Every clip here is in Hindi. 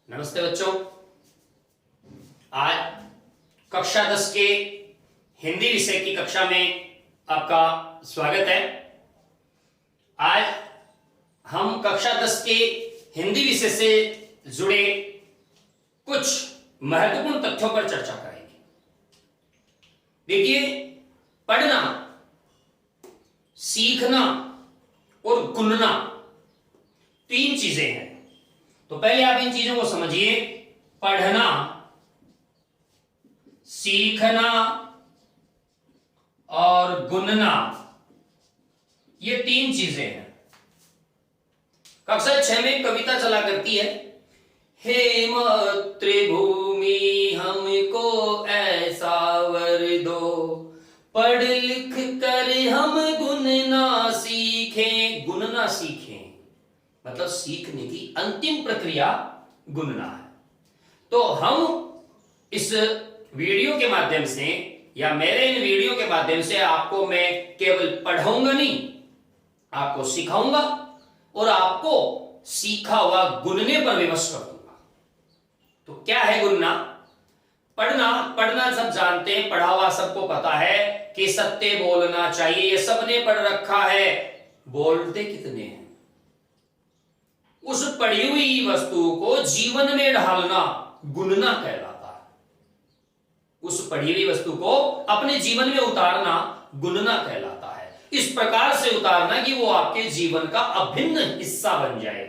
नमस्ते बच्चों। आज कक्षा 10 के हिंदी विषय की कक्षा में आपका स्वागत है। आज हम कक्षा 10 के हिंदी विषय से जुड़े कुछ महत्वपूर्ण तथ्यों पर चर्चा करेंगे। देखिए, पढ़ना, सीखना और गुनना तीन चीजें हैं। तो पहले आप इन चीजों को समझिए। पढ़ना, सीखना और गुनना, ये तीन चीजें हैं। कक्षा 6 में कविता चला करती है, हे मातृभूमि हमको ऐसा वर दो, पढ़ लिख कर हम गुनना सीखें। गुनना सीखें मतलब सीखने की अंतिम प्रक्रिया गुनना है। तो हम इस वीडियो के माध्यम से या मेरे इन वीडियो के माध्यम से आपको मैं केवल पढ़ाऊंगा नहीं, आपको सिखाऊंगा और आपको सीखा हुआ गुनने पर विवश कर दूंगा। तो क्या है गुनना? पढ़ना सब जानते हैं, पढ़ा हुआ सबको पता है कि सत्य बोलना चाहिए, ये सबने पढ़ रखा है। बोलते कितने हैं? उस पढ़ी हुई वस्तु को जीवन में ढालना गुनना कहलाता है। उस पढ़ी हुई वस्तु को अपने जीवन में उतारना गुनना कहलाता है। इस प्रकार से उतारना कि वो आपके जीवन का अभिन्न हिस्सा बन जाए।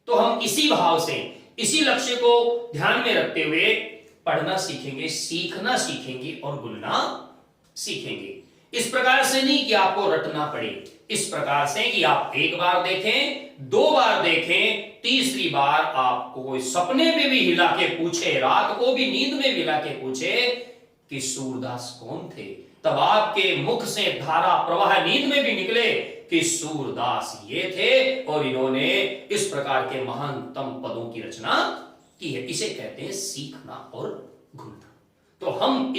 तो हम इसी भाव से, इसी लक्ष्य को ध्यान में रखते हुए पढ़ना सीखेंगे, सीखना सीखेंगे और गुनना सीखेंगे। इस प्रकार से नहीं कि आपको रटना पड़े, इस प्रकार से कि आप एक बार देखें, दो बार देखें, तीसरी बार आपको कोई सपने में भी हिला के पूछे, रात को भी नींद में हिला के पूछे कि सूरदास कौन थे, तब आपके मुख से धारा प्रवाह नींद में भी निकले कि सूरदास ये थे और इन्होंने इस प्रकार के महानतम पदों की रचना की है। इसे कहते हैं सीखना और गुनना। तो हम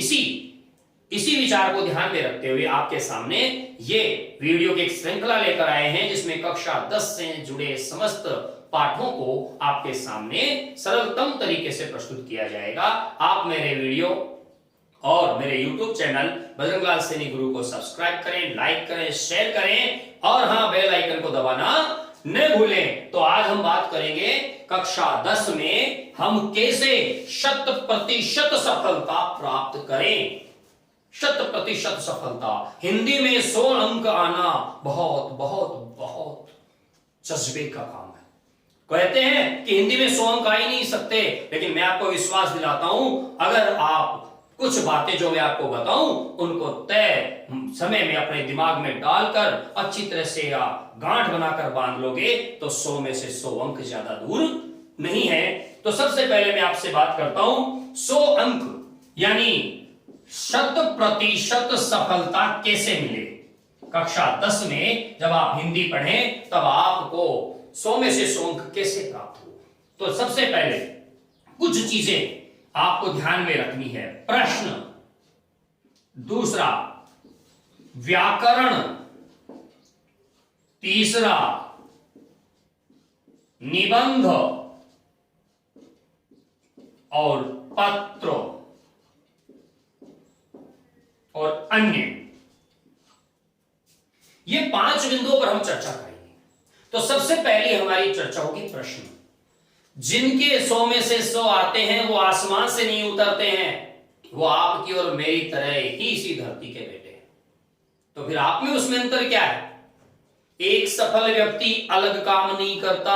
इसी विचार को ध्यान में रखते हुए आपके सामने ये वीडियो की एक श्रृंखला लेकर आए हैं, जिसमें कक्षा 10 से जुड़े समस्त पाठों को आपके सामने सरलतम तरीके से प्रस्तुत किया जाएगा। आप मेरे वीडियो और मेरे YouTube चैनल बजरंगलाल सैनी गुरु को सब्सक्राइब करें, लाइक करें, शेयर करें और हाँ, बेल आइकन को दबाना न भूलें। तो आज हम बात करेंगे कक्षा 10 में हम कैसे 100% सफलता प्राप्त करें। 100% सफलता, हिंदी में 100 अंक आना बहुत बहुत बहुत जज्बे का काम है। कहते हैं कि हिंदी में 100 अंक आ ही नहीं सकते, लेकिन मैं आपको विश्वास दिलाता हूं, अगर आप कुछ बातें जो मैं आपको बताऊं उनको तय समय में अपने दिमाग में डालकर अच्छी तरह से या गांठ बनाकर बांध लोगे तो 100 में से 100 अंक ज्यादा दूर नहीं है। तो सबसे पहले मैं आपसे बात करता हूं 100 अंक यानी 100% सफलता कैसे मिले। कक्षा 10 में जब आप हिंदी पढ़ें तब आपको 100 में से 100 अंक कैसे प्राप्त हो। तो सबसे पहले कुछ चीजें आपको ध्यान में रखनी है। प्रश्न, दूसरा व्याकरण, तीसरा निबंध और पत्र और अन्य, ये 5 बिंदुओं पर हम चर्चा करेंगे। तो सबसे पहले हमारी चर्चा होगी प्रश्न। जिनके 100 में से 100 आते हैं वो आसमान से नहीं उतरते हैं, वो आपकी और मेरी तरह ही इसी धरती के बेटे हैं। तो फिर आप में उसमें अंतर क्या है? एक सफल व्यक्ति अलग काम नहीं करता,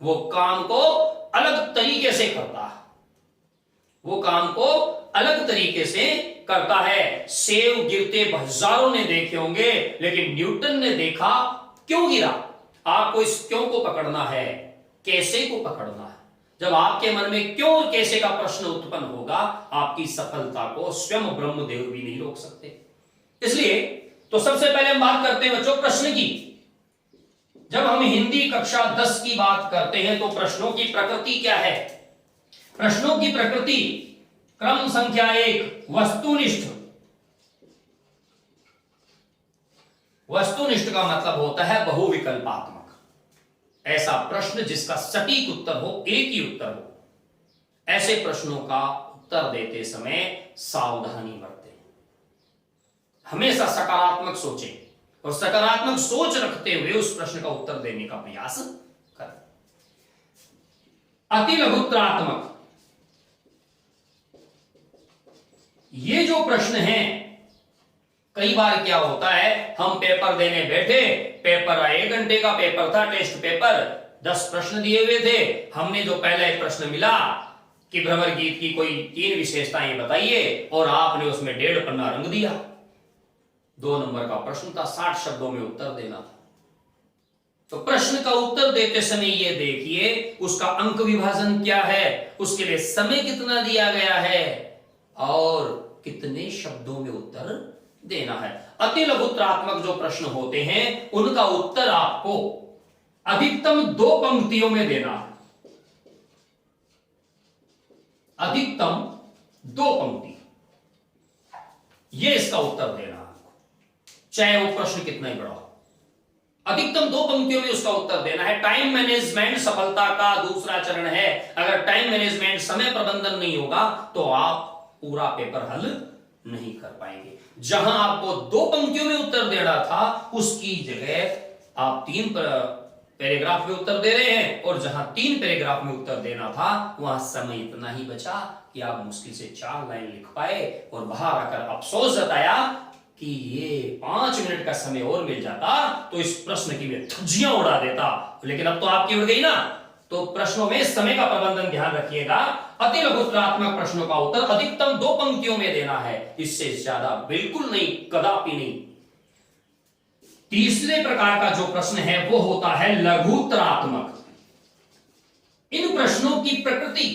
वो काम को अलग तरीके से करता है। वो काम को अलग तरीके से करता है। सेब गिरते हजारों ने देखे होंगे, लेकिन न्यूटन ने देखा क्यों गिरा। आपको इस क्यों को पकड़ना है, कैसे को पकड़ना है। जब आपके मन में क्यों और कैसे का प्रश्न उत्पन्न होगा, आपकी सफलता को स्वयं ब्रह्मदेव भी नहीं रोक सकते। इसलिए तो सबसे पहले हम बात करते हैं बच्चों प्रश्न की। जब हम हिंदी कक्षा 10 की बात करते हैं तो प्रश्नों की प्रकृति क्या है? प्रश्नों की प्रकृति क्रम संख्या 1 वस्तुनिष्ठ। वस्तुनिष्ठ का मतलब होता है बहुविकल्पात्मक। ऐसा प्रश्न जिसका सटीक उत्तर हो, एक ही उत्तर हो। ऐसे प्रश्नों का उत्तर देते समय सावधानी बरतें, हमेशा सकारात्मक सोचें और सकारात्मक सोच रखते हुए उस प्रश्न का उत्तर देने का प्रयास करें। अति लघुत्रात्मक, ये जो प्रश्न है, कई बार क्या होता है, हम पेपर देने बैठे, पेपर 1 घंटे का पेपर था, टेस्ट पेपर, 10 प्रश्न दिए हुए थे, हमने जो पहला एक प्रश्न मिला कि भ्रमर गीत की कोई 3 विशेषताएं बताइए, और आपने उसमें 1.5 पन्ना रंग दिया। 2 नंबर का प्रश्न था, 60 शब्दों में उत्तर देना था। तो प्रश्न का उत्तर देते समय ये देखिए उसका अंक विभाजन क्या है, उसके लिए समय कितना दिया गया है और कितने शब्दों में उत्तर देना है। अति लघुत्रात्मक जो प्रश्न होते हैं उनका उत्तर आपको अधिकतम 2 पंक्तियों में देना है, अधिकतम 2 पंक्ति, ये इसका उत्तर देना है आपको, चाहे वो प्रश्न कितना ही बड़ा हो, अधिकतम 2 पंक्तियों में उसका उत्तर देना है। टाइम मैनेजमेंट सफलता का दूसरा चरण है। अगर टाइम मैनेजमेंट, समय प्रबंधन नहीं होगा तो आप पूरा पेपर हल नहीं कर पाएंगे। जहां आपको 2 पंक्तियों में उत्तर देना था उसकी जगह आप 3 पैराग्राफ में उत्तर दे रहे हैं, और जहां 3 पैराग्राफ में उत्तर देना था वहां समय इतना ही बचा कि आप मुश्किल से 4 लाइन लिख पाए और बाहर आकर अफसोस जताया कि ये 5 मिनट का समय और मिल जाता तो इस प्रश्न की मैं धज्जियां उड़ा देता, लेकिन अब तो आपकी उड़ गई ना। तो प्रश्नों में समय का प्रबंधन ध्यान रखिएगा। अति लघुत्रात्मक प्रश्नों का उत्तर अधिकतम 2 पंक्तियों में देना है, इससे ज्यादा बिल्कुल नहीं, कदापि नहीं। तीसरे प्रकार का जो प्रश्न है वो होता है लघुत्रात्मक। इन प्रश्नों की प्रकृति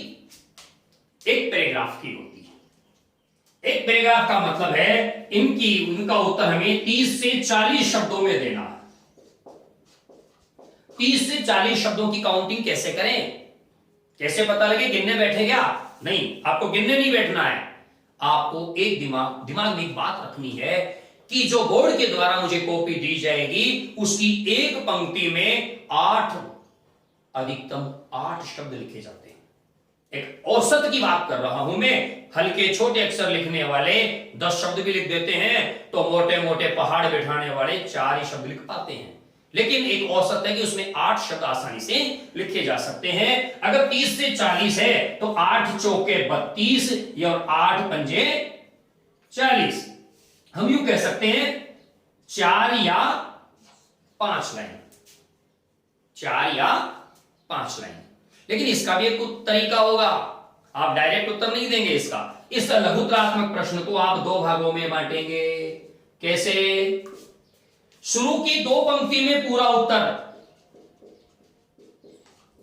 एक पैराग्राफ की होती है। एक पैराग्राफ का मतलब है इनका उत्तर हमें 30 से 40 शब्दों में देना है। 30 से 40 शब्दों की काउंटिंग कैसे करें, कैसे पता लगे, गिनने बैठे क्या? नहीं, आपको गिनने नहीं बैठना है। आपको एक दिमाग में एक बात रखनी है कि जो बोर्ड के द्वारा मुझे कॉपी दी जाएगी उसकी एक पंक्ति में 8, अधिकतम 8 शब्द लिखे जाते हैं। एक औसत की बात कर रहा हूं मैं। हल्के छोटे अक्षर लिखने वाले 10 शब्द भी लिख देते हैं, तो मोटे मोटे पहाड़ बैठाने वाले 4 ही शब्द लिख पाते हैं। लेकिन एक औसत है कि उसमें 8 शब्द आसानी से लिखे जा सकते हैं। अगर 30 से 40 है तो 8 चौके 32 और 8 पंजे 40। हम यूं कह सकते हैं 4 या 5 लाइन, 4 या 5 लाइन। लेकिन इसका भी एक तरीका होगा, आप डायरेक्ट उत्तर नहीं देंगे इसका। इस लघुत्रात्मक प्रश्न को आप 2 भागों में बांटेंगे। कैसे? शुरू की 2 पंक्ति में पूरा उत्तर,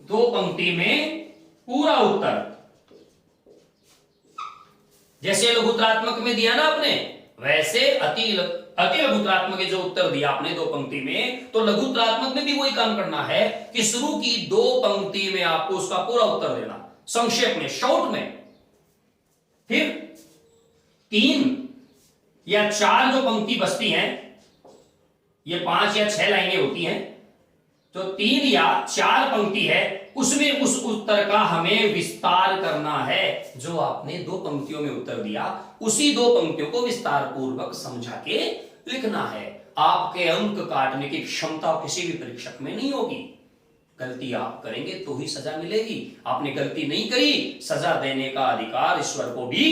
2 पंक्ति में पूरा उत्तर, जैसे लघुत्रात्मक में दिया ना आपने, वैसे अति लघुत्रात्मक जो उत्तर दिया आपने 2 पंक्ति में, तो लघुत्रात्मक में भी वही काम करना है कि शुरू की 2 पंक्ति में आपको उसका पूरा उत्तर देना, संक्षेप में, शॉर्ट में। फिर 3 या 4 जो पंक्ति बचती हैं, ये 5 या 6 लाइनें होती हैं, तो 3 या 4 पंक्ति है, उसमें उस उत्तर का हमें विस्तार करना है। जो आपने 2 पंक्तियों में उत्तर दिया उसी 2 पंक्तियों को विस्तार पूर्वक समझा के लिखना है। आपके अंक काटने की क्षमता किसी भी परीक्षक में नहीं होगी। गलती आप करेंगे तो ही सजा मिलेगी। आपने गलती नहीं करी, सजा देने का अधिकार ईश्वर को भी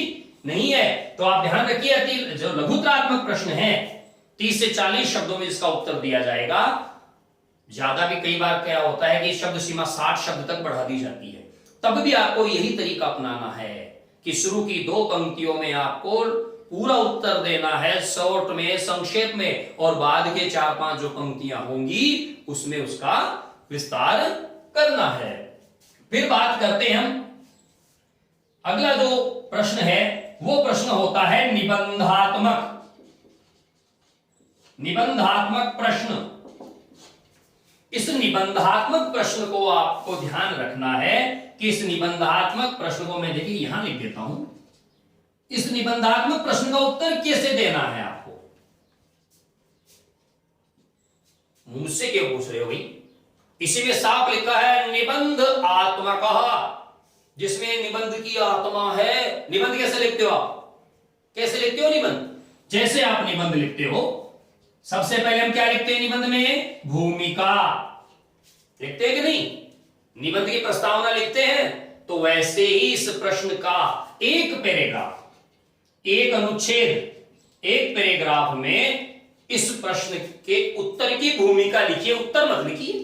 नहीं है। तो आप ध्यान रखिए, जो लघुत्रात्मक प्रश्न है 30 से 40 शब्दों में इसका उत्तर दिया जाएगा। ज्यादा भी कई बार क्या होता है कि शब्द सीमा 60 शब्द तक बढ़ा दी जाती है, तब भी आपको यही तरीका अपनाना है कि शुरू की 2 पंक्तियों में आपको पूरा उत्तर देना है, शॉर्ट में, संक्षेप में, और बाद के 4-5 जो पंक्तियां होंगी उसमें उसका विस्तार करना है। फिर बात करते हैं हम, अगला जो प्रश्न है वो प्रश्न होता है निबंधात्मक। निबंधात्मक प्रश्न। इस निबंधात्मक प्रश्न को आपको ध्यान रखना है कि इस निबंधात्मक प्रश्न को मैं देखिए यहां लिख देता हूं। इस निबंधात्मक प्रश्न का उत्तर कैसे देना है आपको? मुझसे क्यों पूछ रहे हो भाई? इसी में साफ लिखा है निबंध आत्मक। जिसमें निबंध की आत्मा है। निबंध कैसे लिखते हो आप? कैसे लिखते हो निबंध? जैसे आप निबंध लिखते हो, सबसे पहले हम क्या लिखते हैं निबंध में? भूमिका लिखते हैं कि नहीं? निबंध की प्रस्तावना लिखते हैं। तो वैसे ही इस प्रश्न का एक पैराग्राफ, एक अनुच्छेद, एक पैराग्राफ में इस प्रश्न के उत्तर की भूमिका लिखिए। उत्तर मत लिखिए।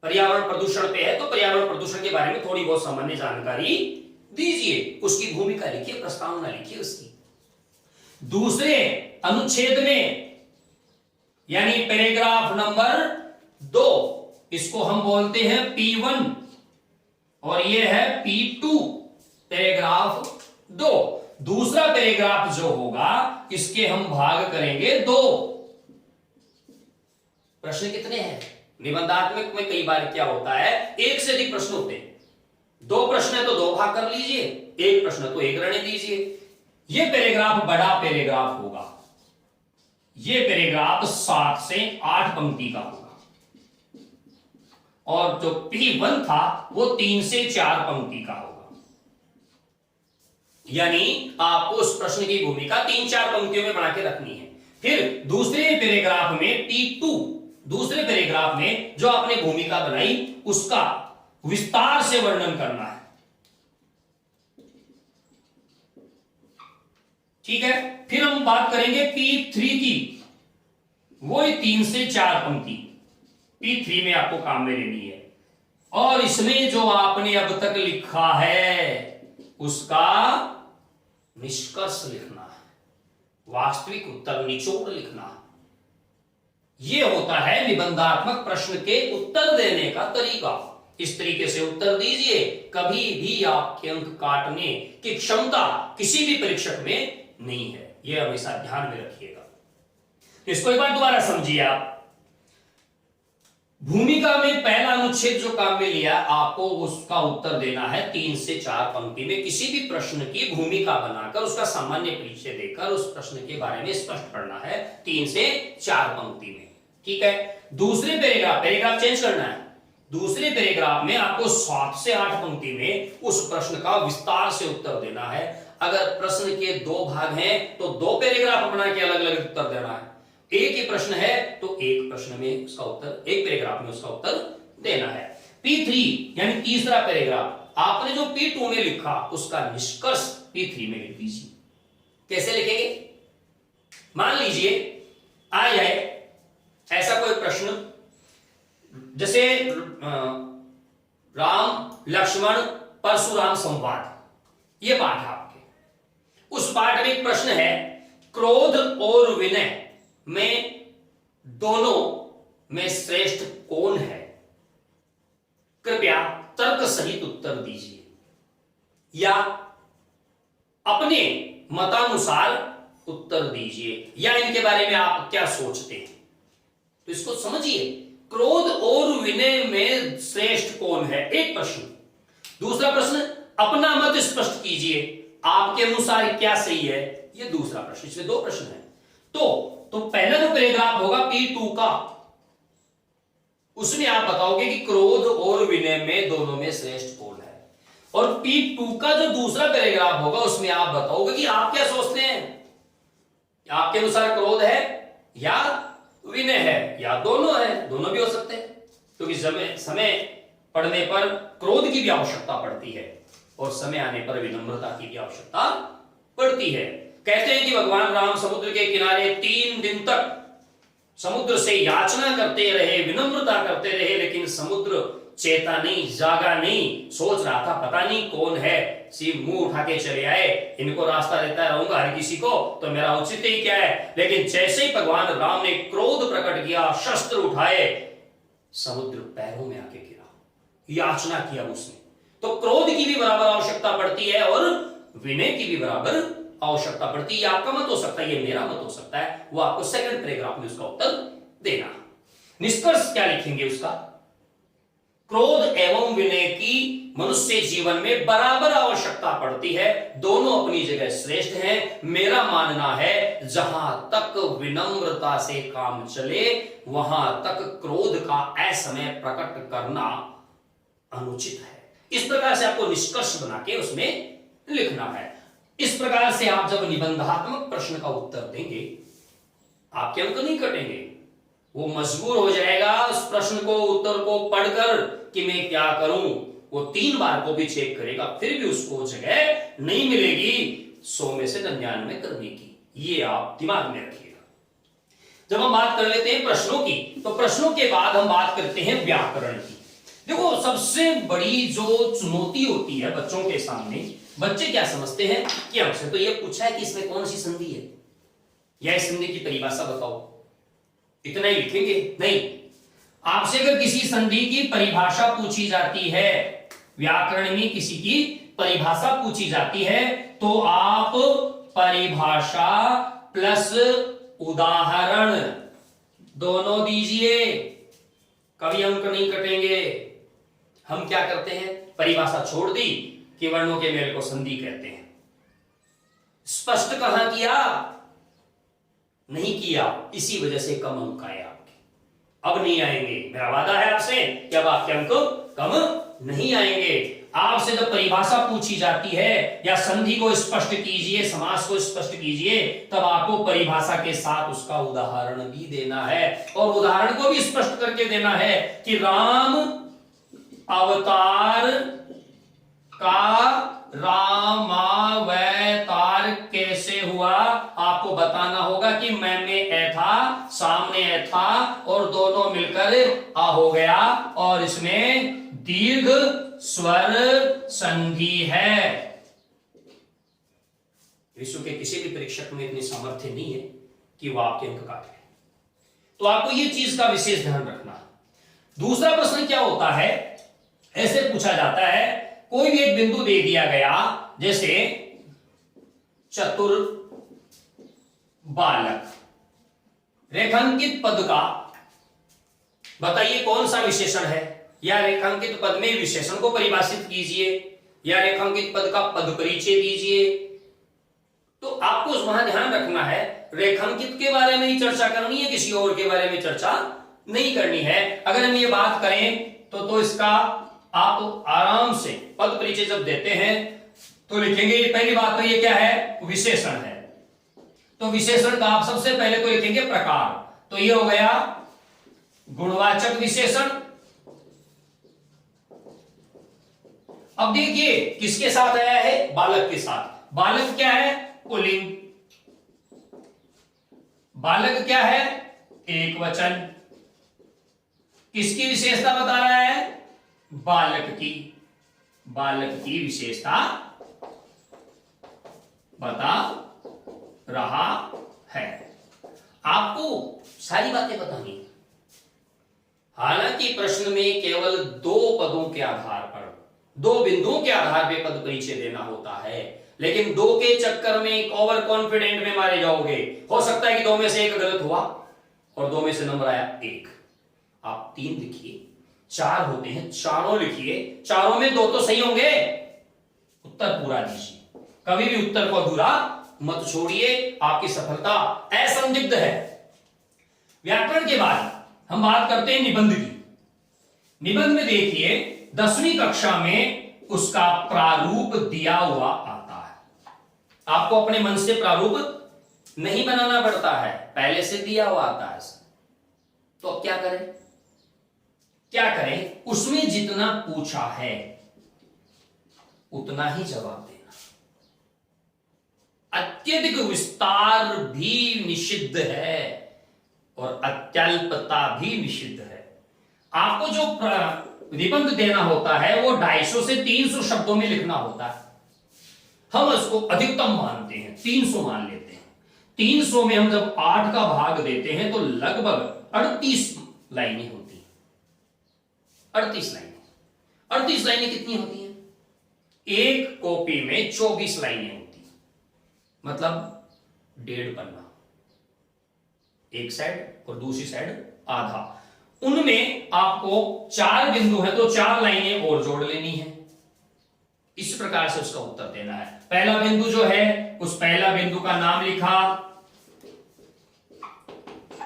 पर्यावरण प्रदूषण पे है तो पर्यावरण प्रदूषण के बारे में थोड़ी बहुत सामान्य जानकारी दीजिए, उसकी भूमिका लिखिए, प्रस्तावना लिखिए उसकी। दूसरे अनुच्छेद में यानी पैराग्राफ नंबर 2, इसको हम बोलते हैं P1 और ये है P2, पैराग्राफ 2। दूसरा पैराग्राफ जो होगा इसके हम भाग करेंगे 2। प्रश्न कितने हैं? निबंधात्मक में कई बार क्या होता है, एक से अधिक प्रश्न होते हैं। 2 प्रश्न है तो 2 भाग कर लीजिए, 1 प्रश्न तो 1 रहने दीजिए। ये पैराग्राफ बड़ा पैराग्राफ होगा। ये पैराग्राफ 7 से 8 पंक्ति का होगा और जो P1 था वो 3 से 4 पंक्ति का होगा। यानी आपको उस प्रश्न की भूमिका 3-4 पंक्तियों में बना के रखनी है। फिर दूसरे पैराग्राफ में P2, दूसरे पैराग्राफ में जो आपने भूमिका बनाई उसका विस्तार से वर्णन करना है। ठीक है। फिर हम बात करेंगे P3 की, वो 3 से 4 पंक्ति P3 में आपको काम में लेनी है। और इसमें जो आपने अब तक लिखा है उसका निष्कर्ष लिखना है, वास्तविक उत्तर, निचोड़ लिखना है। यह होता है निबंधात्मक प्रश्न के उत्तर देने का तरीका। इस तरीके से उत्तर दीजिए, कभी भी आपके अंक काटने की क्षमता किसी भी परीक्षक में नहीं है। यह हमेशा ध्यान में रखिएगा। इसको एक बार दोबारा समझिए आप। भूमिका में पहला अनुच्छेद जो काम में लिया, आपको उसका उत्तर देना है 3 से 4 पंक्ति में। किसी भी प्रश्न की भूमिका बनाकर उसका सामान्य परिचय देकर उस प्रश्न के बारे में स्पष्ट करना है 3 से 4 पंक्ति में। ठीक है। दूसरे पैराग्राफ चेंज करना है। दूसरे पैराग्राफ में आपको 7 से 8 पंक्ति में उस प्रश्न का विस्तार से उत्तर देना है। अगर प्रश्न के 2 भाग हैं तो 2 पैराग्राफ बना के अलग अलग उत्तर देना है। एक ही प्रश्न है तो एक प्रश्न में उसका उत्तर, एक पैराग्राफ में उसका उत्तर देना है। P3 यानी तीसरा पैराग्राफ, आपने जो P2 में लिखा उसका निष्कर्ष P3 में लिख दीजिए। कैसे लिखेंगे? मान लीजिए आ जाए ऐसा कोई प्रश्न, जैसे राम लक्ष्मण परशुराम संवाद, ये पाठ है आपके। उस पाठ में एक प्रश्न है, क्रोध और विनय में दोनों में श्रेष्ठ कौन है? कृपया तर्क सहित उत्तर दीजिए या अपने मतानुसार उत्तर दीजिए, या इनके बारे में आप क्या सोचते हैं। तो इसको समझिए, क्रोध और विनय में श्रेष्ठ कौन है, एक प्रश्न। दूसरा प्रश्न, अपना मत स्पष्ट कीजिए, आपके अनुसार क्या सही है, ये दूसरा प्रश्न। इसमें 2 प्रश्न है। तो पहला जो पैराग्राफ होगा P2 का, उसमें आप बताओगे कि क्रोध और विनय में दोनों में श्रेष्ठ कौन है। और P2 का जो दूसरा पैराग्राफ होगा उसमें आप बताओगे कि आप क्या सोचते हैं, आपके अनुसार क्रोध है या विनय है, या दोनों है। दोनों भी हो सकते हैं, क्योंकि समय पढ़ने पर क्रोध की भी आवश्यकता पड़ती है और समय आने पर विनम्रता की भी आवश्यकता पड़ती है। कहते हैं कि भगवान राम समुद्र के किनारे 3 दिन तक समुद्र से याचना करते रहे, विनम्रता करते रहे, लेकिन समुद्र चेता नहीं, जागा नहीं, सोच रहा था पता नहीं कौन है। शिव मुंह उठा के चले आए, इनको रास्ता देता रहूंगा हर किसी को, तो मेरा औचित्य ही क्या है। लेकिन जैसे ही भगवान राम ने क्रोध प्रकट किया, शस्त्र उठाए, समुद्र पैरों में आके गिरा, याचना किया उसने। तो क्रोध की भी बराबर आवश्यकता पड़ती है और विनय की भी बराबर आवश्यकता पड़ती है। आपका मत हो सकता है, ये मेरा मत हो सकता है, वो आपको सेकंड पैराग्राफ में उसका उत्तर देना। निष्कर्ष क्या लिखेंगे उसका? क्रोध एवं विनय की मनुष्य जीवन में बराबर आवश्यकता पड़ती है, दोनों अपनी जगह श्रेष्ठ हैं। मेरा मानना है जहां तक विनम्रता से काम चले वहां तक क्रोध का असमय प्रकट करना अनुचित है। इस प्रकार से आपको निष्कर्ष बना के उसमें लिखना है। इस प्रकार से आप जब निबंधात्मक प्रश्न का उत्तर देंगे, आपके अंक नहीं कटेंगे। वो मजबूर हो जाएगा उस प्रश्न को, उत्तर को पढ़कर कि मैं क्या करूं। वो 3 बार को भी चेक करेगा, फिर भी उसको जगह नहीं मिलेगी 100 में से 99 करने की। ये आप दिमाग में रखिएगा। जब हम बात कर लेते हैं प्रश्नों की, तो प्रश्नों के बाद हम बात करते हैं व्याकरण की। देखो, सबसे बड़ी जो चुनौती होती है बच्चों के सामने, बच्चे क्या समझते हैं कि हमसे तो ये पूछा है कि इसमें कौन सी संधि है या इस संधि की परिभाषा बताओ, इतना ही लिखेंगे। नहीं, आपसे अगर किसी संधि की परिभाषा पूछी जाती है, व्याकरण में किसी की परिभाषा पूछी जाती है, तो आप परिभाषा प्लस उदाहरण दोनों दीजिए, कभी अंक नहीं कटेंगे। हम क्या करते हैं, परिभाषा छोड़ दी कि वर्णों के मेल को संधि कहते हैं। स्पष्ट कहां किया, नहीं किया, इसी वजह से कम अंक आए आपके। अब नहीं आएंगे, मेरा वादा है आपसे कि अब आपके अंक कम नहीं आएंगे। आपसे जब परिभाषा पूछी जाती है या संधि को स्पष्ट कीजिए, समास को स्पष्ट कीजिए, तब आपको परिभाषा के साथ उसका उदाहरण भी देना है, और उदाहरण को भी स्पष्ट करके देना है कि राम अवतार का रामावतार कैसे हुआ। आपको बताना होगा कि मैं में ए था, सामने ए था, और दोनों मिलकर आ हो गया, और इसमें दीर्घ स्वर संधि है। विश्व के किसी भी परीक्षक में इतनी सामर्थ्य नहीं है कि वह आपके अंक काटे। तो आपको यह चीज का विशेष ध्यान रखना। दूसरा प्रश्न क्या होता है, ऐसे पूछा जाता है, कोई भी एक बिंदु दे दिया गया, जैसे चतुर बालक, रेखांकित पद का बताइए कौन सा विशेषण है, या रेखांकित पद में विशेषण को परिभाषित कीजिए, या रेखांकित पद का पद परिचय दीजिए। तो आपको वहां ध्यान रखना है, रेखांकित के बारे में ही चर्चा करनी है, किसी और के बारे में चर्चा नहीं करनी है। अगर हम ये बात करें तो इसका आप आराम से पद परिचय जब देते हैं तो लिखेंगे, पहली बात तो ये क्या है, विशेषण है। तो विशेषण का आप सबसे पहले तो लिखेंगे प्रकार। तो ये हो गया गुणवाचक विशेषण। अब देखिए किसके साथ आया है, बालक के साथ। बालक क्या है, पुल्लिंग। बालक क्या है, एक वचन। किसकी विशेषता बता रहा है, बालक की। बालक की विशेषता बता रहा है। आपको सारी बातें बतानी। हालांकि प्रश्न में केवल 2 पदों के आधार पर, 2 बिंदुओं के आधार पर पद परिचय देना होता है, लेकिन 2 के चक्कर में ओवर कॉन्फिडेंट में मारे जाओगे। हो सकता है कि 2 में से 1 गलत हुआ और 2 में से नंबर आया 1। आप 3 लिखिए, 4 होते हैं, चारों लिखिए, चारों में 2 तो सही होंगे, उत्तर पूरा दीजिए। कभी भी उत्तर को अधूरा मत छोड़िए, आपकी सफलता असंदिग्ध है। व्याकरण के बाद हम बात करते हैं निबंध की। निबंध में देखिए 10वीं कक्षा में उसका प्रारूप दिया हुआ आता है। आपको अपने मन से प्रारूप नहीं बनाना पड़ता है, पहले से दिया हुआ आता है। तो अब क्या करें, क्या करें, उसमें जितना पूछा है उतना ही जवाब देना। अत्यधिक विस्तार भी निषिद्ध है और अत्यल्पता भी निषिद्ध है। आपको जो निबंध देना होता है वो 250 से 300 शब्दों में लिखना होता है। हम उसको अधिकतम मानते हैं, 300 मान लेते हैं। 300 में हम जब 8 का भाग देते हैं तो लगभग 38 लाइनें होती हैं। 38 लाइनें। 38 लाइनें कितनी होती हैं, एक कॉपी में 24 लाइनें होती हैं, मतलब 1.5 पन्ना, एक साइड और दूसरी साइड आधा। उनमें आपको 4 बिंदु है तो 4 लाइनें और जोड़ लेनी है। इस प्रकार से उसका उत्तर देना है। पहला बिंदु जो है उस पहला बिंदु का नाम लिखा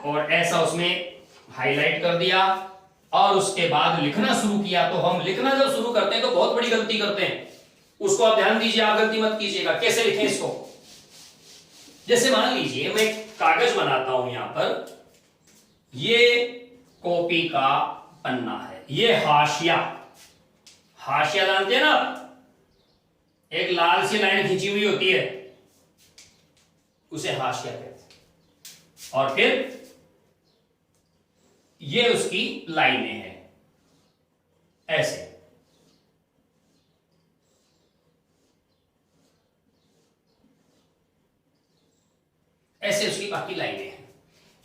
और ऐसा उसमें हाईलाइट कर दिया। और उसके बाद लिखना शुरू किया। तो हम लिखना जब शुरू करते हैं तो बहुत बड़ी गलती करते हैं, उसको आप ध्यान दीजिए, आप गलती मत कीजिएगा। कैसे लिखें इसको? जैसे मान लीजिए मैं कागज बनाता हूं, यहां पर ये कॉपी का पन्ना है, ये हाशिया, हाशिया जानते हैं ना आप, एक लाल सी लाइन खींची हुई होती है, उसे हाशिया कहते हैं। और फिर ये उसकी लाइनें हैं, ऐसे। ऐसे उसकी बाकी लाइनें हैं।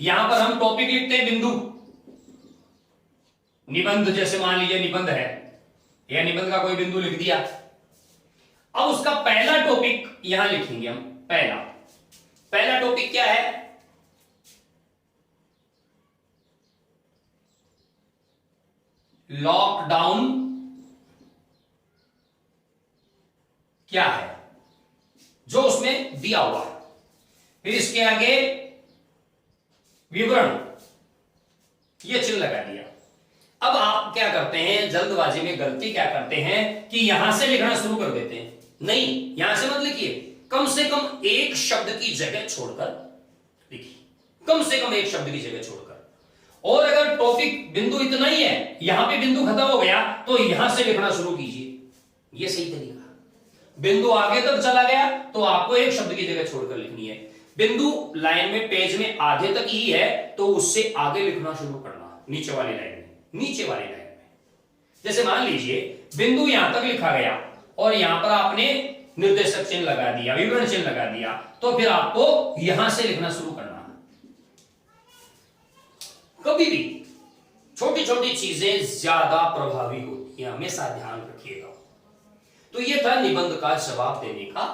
यहां पर हम टॉपिक लिखते हैं, बिंदु, निबंध, जैसे मान लीजिए निबंध है, या निबंध का कोई बिंदु लिख दिया। अब उसका पहला टॉपिक यहां लिखेंगे हम। पहला टॉपिक क्या है? लॉकडाउन क्या है, जो उसमें दिया हुआ है। फिर इसके आगे विवरण, ये चिन्ह लगा दिया। अब आप क्या करते हैं, जल्दबाजी में गलती क्या करते हैं कि यहां से लिखना शुरू कर देते हैं। नहीं, यहां से मत लिखिए, कम से कम एक शब्द की जगह छोड़कर लिखिए, कम से कम एक शब्द की जगह छोड़कर। और अगर टॉपिक बिंदु इतना ही है, यहां पे बिंदु खत्म हो गया, तो यहां से लिखना शुरू कीजिए, यह सही तरीका। बिंदु आगे तक चला गया तो आपको एक शब्द की जगह छोड़कर लिखनी है। बिंदु लाइन में, पेज में आधे तक ही है, तो उससे आगे लिखना शुरू करना, नीचे वाली लाइन में, नीचे वाली लाइन में। जैसे मान लीजिए बिंदु यहां तक लिखा गया और यहां पर आपने निर्देशक चिन्ह लगा दिया, विवरण चिन्ह लगा दिया, तो फिर आपको यहां से लिखना शुरू करना। कभी भी छोटी छोटी चीजें ज्यादा प्रभावी होती हैं, हमेशा ध्यान रखिएगा। तो यह था निबंध का जवाब देने का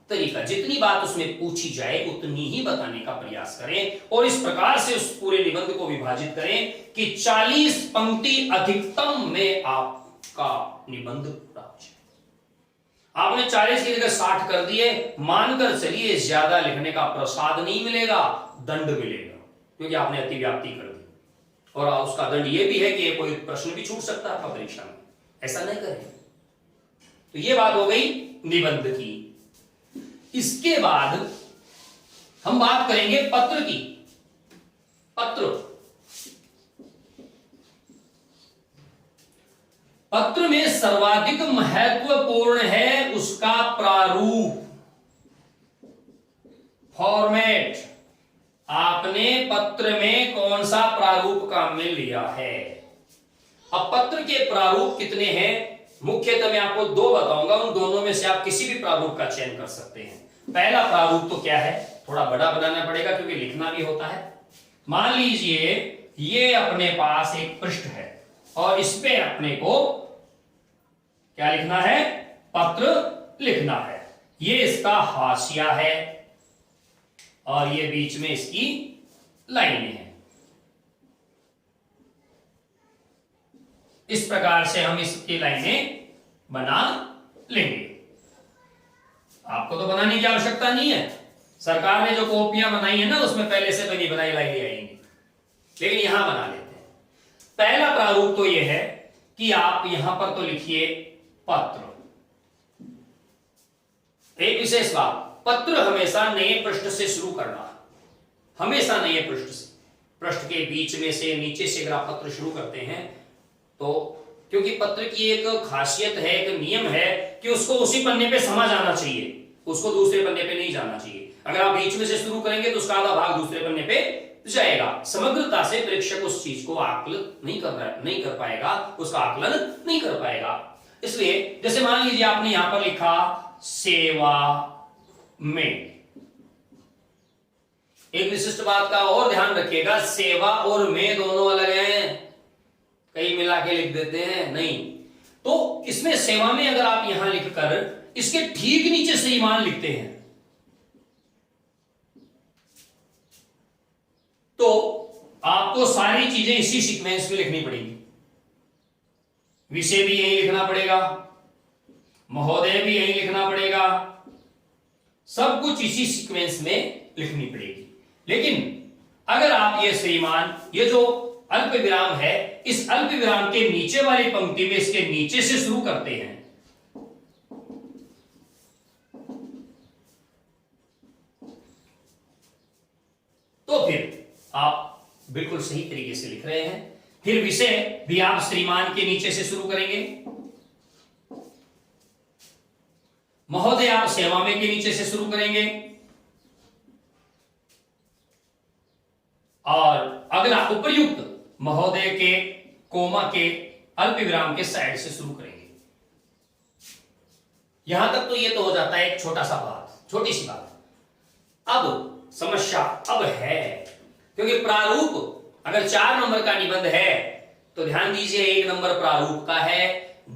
तरीका। जितनी बात उसमें पूछी जाए उतनी ही बताने का प्रयास करें, और इस प्रकार से उस पूरे निबंध को विभाजित करें कि 40 पंक्ति अधिकतम में आपका निबंध पूरा हो जाए। आपने 40 की जगह 60 कर दिए, मानकर चलिए ज्यादा लिखने का प्रसाद नहीं मिलेगा, दंड मिलेगा, क्योंकि आपने अतिव्याप्ति कर दी। और उसका दंड यह भी है कि कोई प्रश्न भी छूट सकता है आपका परीक्षा में, ऐसा नहीं करें। तो यह बात हो गई निबंध की। इसके बाद हम बात करेंगे पत्र की। पत्र में सर्वाधिक महत्वपूर्ण है उसका प्रारूप, फॉर्मेट। आपने पत्र में कौन सा प्रारूप काम में लिया है? अब पत्र के प्रारूप कितने हैं? मुख्यतः मैं आपको 2 बताऊंगा, उन दोनों में से आप किसी भी प्रारूप का चयन कर सकते हैं। पहला प्रारूप तो क्या है, थोड़ा बड़ा बनाना पड़ेगा क्योंकि लिखना भी होता है। मान लीजिए ये अपने पास एक पृष्ठ है और इस पे अपने को क्या लिखना है? पत्र लिखना है। ये इसका हाशिया है और ये बीच में इसकी लाइनें हैं। इस प्रकार से हम इसकी लाइनें बना लेंगे। आपको तो बनाने की आवश्यकता नहीं है, सरकार ने जो कॉपियां बनाई है ना उसमें पहले से बनी बनाई लाइनें आएंगी, लेकिन यहां बना लेते हैं। पहला प्रारूप तो यह है कि आप यहां पर तो लिखिए पत्र। एक विशेष बात, पत्र हमेशा नए पृष्ठ से शुरू करना, हमेशा नए पृष्ठ से। पृष्ठ के बीच में से, नीचे से अगर आप पत्र शुरू करते हैं तो, क्योंकि पत्र की एक खासियत है, एक नियम है कि उसको उसी पन्ने पे समझ आना चाहिए, उसको दूसरे पन्ने पे नहीं जाना चाहिए। अगर आप बीच में से शुरू करेंगे तो उसका आधा भाग दूसरे पन्ने पे जाएगा। समग्रता से प्रेक्षक उस चीज को आकलन नहीं कर पाएगा, उसका आकलन नहीं कर पाएगा। इसलिए जैसे मान लीजिए आपने यहां पर लिखा सेवा में, एक विशिष्ट बात का और ध्यान रखिएगा, सेवा और में दोनों अलग हैं, कई मिला के लिख देते हैं, नहीं। तो इसमें सेवा में अगर आप यहां लिखकर इसके ठीक नीचे श्रीमान लिखते हैं तो आपको सारी चीजें इसी सीक्वेंस में लिखनी पड़ेगी। विषय भी यही लिखना पड़ेगा, महोदय भी यही लिखना पड़ेगा, सब कुछ इसी सीक्वेंस में लिखनी पड़ेगी। लेकिन अगर आप ये श्रीमान, ये जो अल्प विराम है, इस अल्प विराम के नीचे वाली पंक्ति में इसके नीचे से शुरू करते हैं। तो फिर आप बिल्कुल सही तरीके से लिख रहे हैं। फिर विषय भी आप श्रीमान के नीचे से शुरू करेंगे, महोदय आप सेवा में के नीचे से शुरू करेंगे, और अगला उपर्युक्त महोदय के कोमा के अल्प विराम के साइड से शुरू करेंगे। यहां तक तो ये तो हो जाता है एक छोटा सा बात, छोटी सी बात। अब समस्या अब है, क्योंकि प्रारूप अगर 4 नंबर का निबंध है तो ध्यान दीजिए 1 नंबर प्रारूप का है,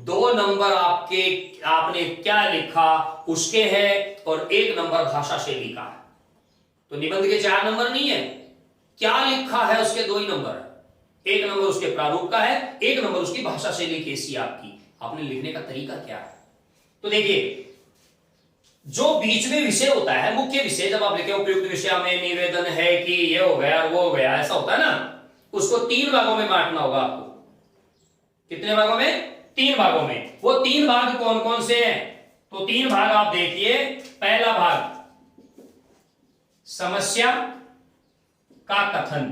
2 नंबर आपने क्या लिखा उसके है, और 1 नंबर भाषा शैली का है। तो निबंध के 4 नंबर नहीं है, क्या लिखा है उसके 2 ही नंबर, 1 नंबर उसके प्रारूप का है, 1 नंबर उसकी भाषा शैली कैसी आपकी, आपने लिखने का तरीका क्या है। तो देखिए जो बीच में विषय होता है, मुख्य विषय, जब आप लिखे उपयुक्त विषय में निवेदन है कि ये हो गया और वो हो गया, ऐसा होता है ना, उसको 3 भागों में बांटना होगा आपको। कितने भागों में? 3 भागों में। वो 3 भाग कौन कौन से हैं? तो 3 भाग आप देखिए। पहला भाग समस्या का कथन,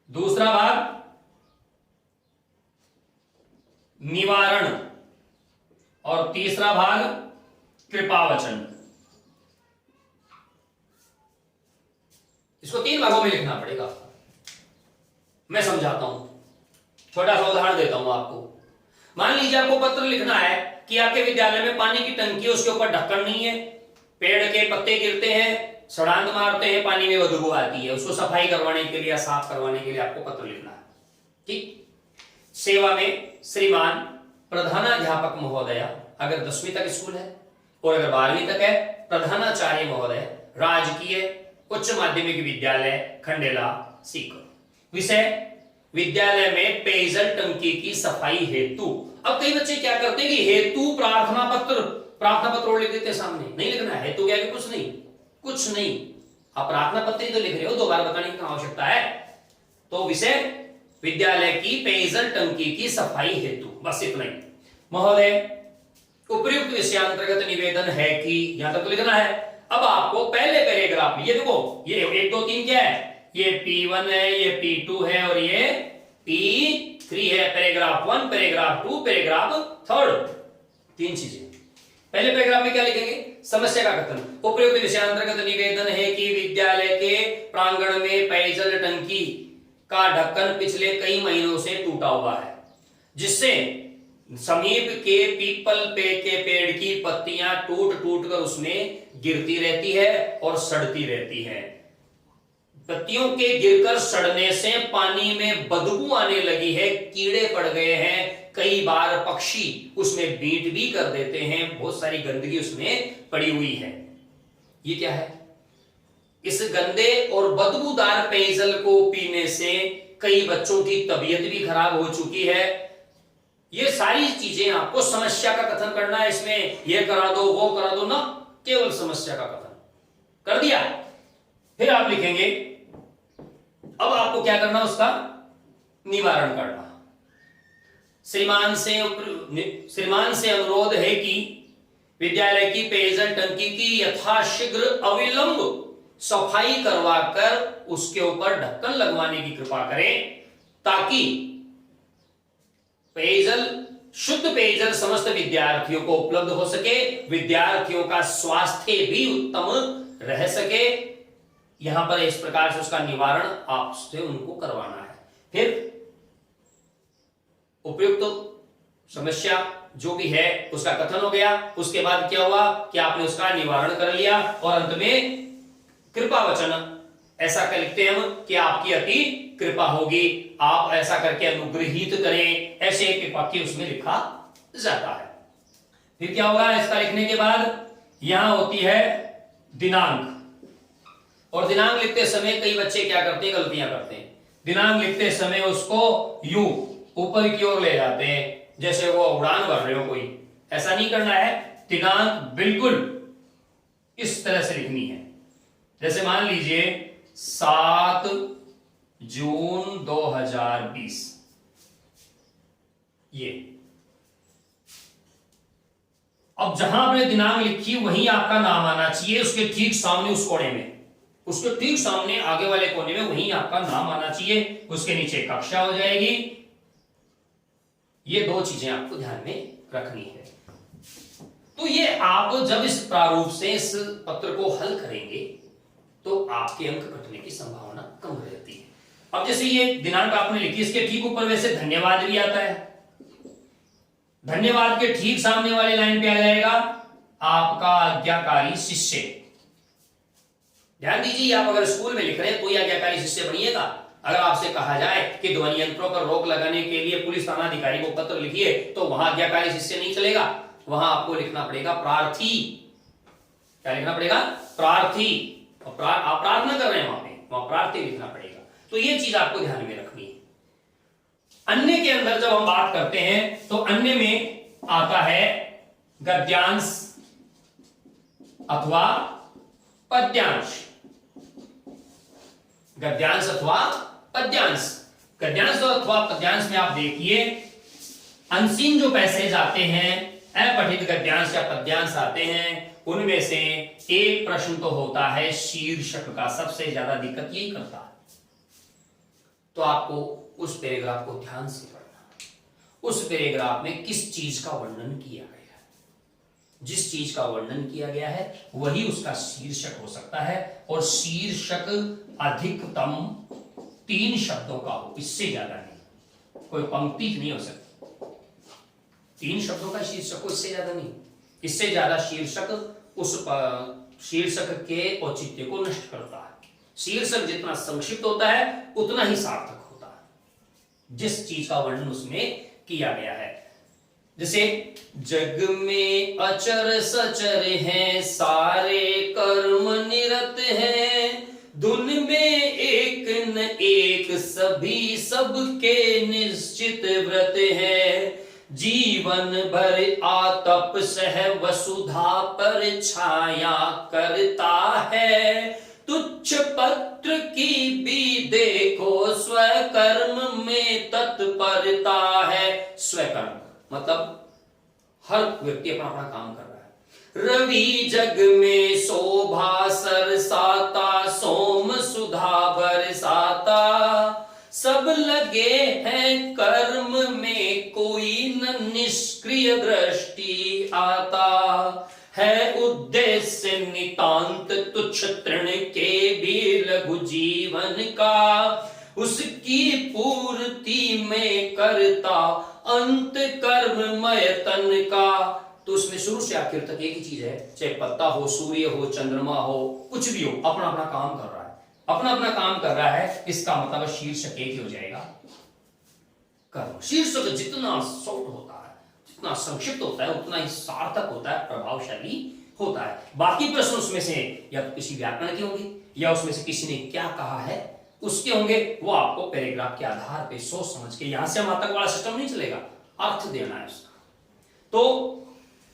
दूसरा भाग निवारण, और तीसरा भाग कृपावचन। इसको 3 भागों में लिखना पड़ेगा। मैं समझाता हूं, छोटा सा उदाहरण देता हूं आपको। मान लीजिए आपको पत्र लिखना है कि आपके विद्यालय में पानी की टंकी है, उसके ऊपर ढक्कन नहीं है, पेड़ के पत्ते गिरते हैं, सड़ांग मारते हैं, पानी में बदबू आती है, उसको सफाई करवाने के लिए या साफ करवाने के लिए आपको पत्र लिखना है। ठीक। सेवा में श्रीमान प्रधानाध्यापक महोदय, अगर 10वीं तक स्कूल है, और अगर 12वीं तक है प्रधानाचार्य महोदय, राजकीय उच्च माध्यमिक विद्यालय खंडेला सीकर। विषय विद्यालय में पेयजल टंकी की सफाई हेतु। अब कई बच्चे क्या करते हैं कि हेतु प्रार्थना पत्र लिख देते सामने, नहीं लिखना है हेतु क्या कि कुछ नहीं, आप प्रार्थना पत्र ही तो लिख रहे हो, 2 बार बताने की आवश्यकता है। तो विषय विद्यालय की पेयजल टंकी की सफाई हेतु, बस इतना ही। महोदय उपयुक्त विषयांतर्गत निवेदन है कि, यहां तक तो लिखना है। अब आपको पहले पैराग्राफ में ये देखो, ये 1 2 3 क्या है, ये P1 है, ये P2 है, और ये P3 है। पैराग्राफ 1, पैराग्राफ 2, पैराग्राफ 3, 3 चीजें। पहले पैराग्राफ में क्या लिखेंगे? समस्या का कथन। उपयुक्त विषयांतर्गत निवेदन है कि विद्यालय के प्रांगण में पेयजल टंकी का ढक्कन पिछले कई महीनों से टूटा हुआ है, जिससे समीप के पीपल के पेड़ की पत्तियां टूट कर उसमें गिरती रहती है और सड़ती रहती है। पत्तियों के गिरकर सड़ने से पानी में बदबू आने लगी है, कीड़े पड़ गए हैं, कई बार पक्षी उसमें बीट भी कर देते हैं, बहुत सारी गंदगी उसमें पड़ी हुई है। ये क्या है? इस गंदे और बदबूदार पेयजल को पीने से कई बच्चों की तबीयत भी खराब हो चुकी है। ये सारी चीजें आपको समस्या का कथन करना है। इसमें ये करा दो, वो करा दो ना, केवल समस्या का कथन कर दिया। फिर आप लिखेंगे, अब आपको क्या करना, उसका निवारण करना। श्रीमान से अनुरोध है कि विद्यालय की पेयजल टंकी की यथाशीघ्र अविलंब सफाई करवाकर उसके ऊपर ढक्कन लगवाने की कृपा करें, ताकि शुद्ध पेयजल समस्त विद्यार्थियों को उपलब्ध हो सके, विद्यार्थियों का स्वास्थ्य भी उत्तम रह सके। यहां पर इस प्रकार से उसका निवारण आपसे उनको करवाना है। फिर उपयुक्त समस्या जो भी है उसका कथन हो गया। उसके बाद क्या हुआ कि आपने उसका निवारण कर लिया, और अंत में कृपा वचन ऐसा कर लिखते हैं हम कि आपकी अति कृपा होगी, आप ऐसा करके अनुग्रहित करें, ऐसे एक वाक्य उसमें लिखा जाता है। फिर क्या होगा इसका लिखने के बाद, यहां होती है दिनांक, और दिनांक लिखते समय कई बच्चे क्या करते हैं, गलतियां करते हैं। दिनांक लिखते समय उसको यूं ऊपर की ओर ले जाते हैं, जैसे वो उड़ान भर रहे हो कोई। ऐसा नहीं करना है, दिनांक बिल्कुल इस तरह से लिखनी है। जैसे मान लीजिए 7 जून 2020। ये अब जहां आपने दिनांक लिखी वहीं आपका नाम आना चाहिए, उसके ठीक सामने उस कोने में, उसके ठीक सामने आगे वाले कोने में वहीं आपका नाम आना चाहिए, उसके नीचे कक्षा हो जाएगी। ये दो चीजें आपको ध्यान में रखनी है। तो ये आप जब इस प्रारूप से इस पत्र को हल करेंगे तो आपके अंक कटने की संभावना कम रहती है। अब जैसे ये दिनांक आपने लिखी, इसके ठीक ऊपर वैसे धन्यवाद भी आता है। धन्यवाद के ठीक सामने वाली लाइन पे आ जाएगा आपका आज्ञाकारी शिष्य। ध्यान दीजिए, आप अगर स्कूल में लिख रहे हैं तो आज्ञाकारी शिष्य बनिएगा। अगर आपसे कहा जाए कि ध्वनि यंत्रों पर रोक लगाने के लिए पुलिस थाना अधिकारी को पत्र लिखिए, तो वहां आज्ञाकारी शिष्य नहीं चलेगा, वहां आपको लिखना पड़ेगा प्रार्थी। क्या लिखना पड़ेगा? प्रार्थी। आप प्रार्थना कर रहे हैं वहां प्रार्थी लिखना पड़ेगा। तो ये चीज आपको ध्यान में रखनी है। अन्य के अंदर जब हम बात करते हैं तो अन्य में आता है गद्यांश अथवा पद्यांश। गद्यांश अथवा पद्यांश। गद्यांश अथवा पद्यांश में आप देखिए अनसीन जो पैसेज आते हैं, अपठित गद्यांश या पद्यांश आते हैं, उनमें से एक प्रश्न तो होता है शीर्षक का। सबसे ज्यादा दिक्कत यही करता है। तो आपको उस पैराग्राफ को ध्यान से पढ़ना, उस पैराग्राफ में किस चीज का वर्णन किया गया है। जिस चीज का वर्णन किया गया है वही उसका शीर्षक हो सकता है, और शीर्षक अधिकतम 3 शब्दों का हो, इससे ज्यादा नहीं। कोई पंक्ति नहीं हो सकती। 3 शब्दों का शीर्षक हो, इससे ज्यादा नहीं। इससे ज्यादा शीर्षक उस शीर्षक के औचित्य को नष्ट करता है। शीर्षक जितना संक्षिप्त होता है उतना ही सार्थक होता है, जिस चीज का वर्णन उसमें किया गया है। जैसे जग में अचर सचर हैं, सारे कर्म निरत हैं, धुन में एक न एक सभी सबके निश्चित व्रत है, जीवन भर आतप सह वसुधा पर छाया करता है, तुच्छ पत्र की भी देखो स्वकर्म में तत्परता है। स्वकर्म मतलब हर व्यक्ति अपना अपना काम कर रहा है। रवि जग में शोभा सरसाता, सोम सुधा बरसाता, सब लगे हैं कर्म में, कोई न निष्क्रिय दृष्टि आता है, उद्देश्य नितांत तुच्छ तृण के भी लघु जीवन का, उसकी पूर्ति में करता अंत कर्ममय तन का। तो उसमें शुरू से आखिर तक एक ही चीज है, चाहे पत्ता हो, सूर्य हो, चंद्रमा हो, कुछ भी हो, अपना अपना काम कर रहा है, अपना अपना काम कर रहा है। इसका मतलब शीर्षक एक ही हो जाएगा, कर्म। शीर्षक जितना शॉर्ट होता है, जितना संक्षिप्त होता है, उतना ही सार्थक होता है, प्रभावशाली होता है। बाकी प्रश्न उसमें से या तो किसी व्याकरण के होंगे, या उसमें से किसी ने क्या कहा है उसके होंगे। वो आपको पैराग्राफ के आधार पे सोच समझ के, यहां से वहां तक वाला सिस्टम नहीं चलेगा, अर्थ देना है उसका। तो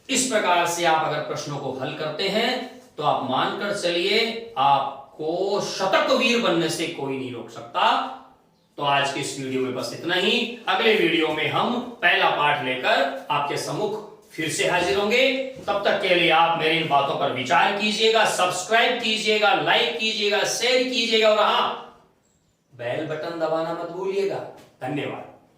इस प्रकार से आप अगर प्रश्नों को हल करते हैं तो आप मानकर चलिए आपको शतक वीर बनने से कोई नहीं रोक सकता। तो आज के इस वीडियो में बस इतना ही। अगले वीडियो में हम पहला पाठ लेकर आपके सम्मुख फिर से हाजिर होंगे। तब तक के लिए आप मेरी इन बातों पर विचार कीजिएगा, सब्सक्राइब कीजिएगा, लाइक कीजिएगा, शेयर कीजिएगा, और हाँ, बेल बटन दबाना मत भूलिएगा। धन्यवाद।